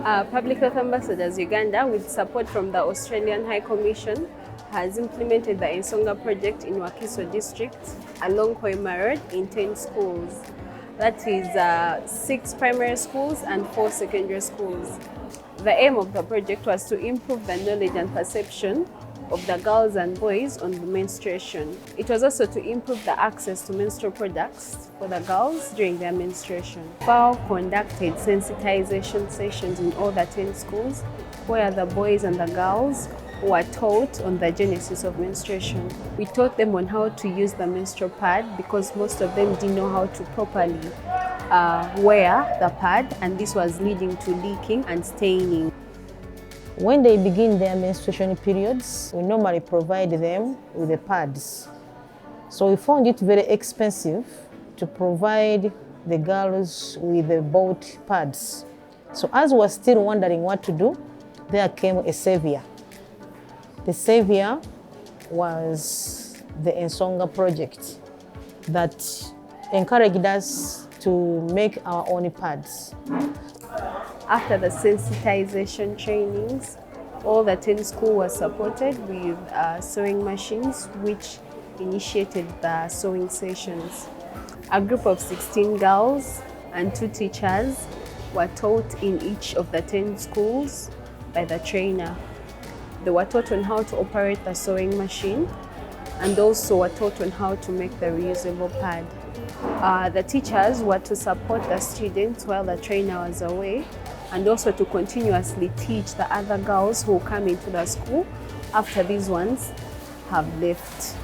Public Health Ambassadors Uganda, with support from the Australian High Commission, has implemented the ENSONGA project in Wakiso District along Hoima Road in 10 schools. That is 6 primary schools and 4 secondary schools. The aim of the project was to improve the knowledge and perception of the girls and boys on the menstruation. It was also to improve the access to menstrual products for the girls during their menstruation. PHAU conducted sensitization sessions in all the 10 schools where the boys and the girls were taught on the genesis of menstruation. We taught them on how to use the menstrual pad because most of them didn't know how to properly wear the pad, and this was leading to leaking and staining. When they begin their menstruation periods, we normally provide them with the pads. So we found it very expensive to provide the girls with the bought pads. So as we were still wondering what to do, there came a savior. The savior was the ENSONGA project that encouraged us to make our own pads. After the sensitization trainings, all the 10 schools were supported with sewing machines, which initiated the sewing sessions. A group of 16 girls and 2 teachers were taught in each of the 10 schools by the trainer. They were taught on how to operate the sewing machine and also were taught on how to make the reusable pad. The teachers were to support the students while the trainer was away, and also to continuously teach the other girls who come into the school after these ones have left.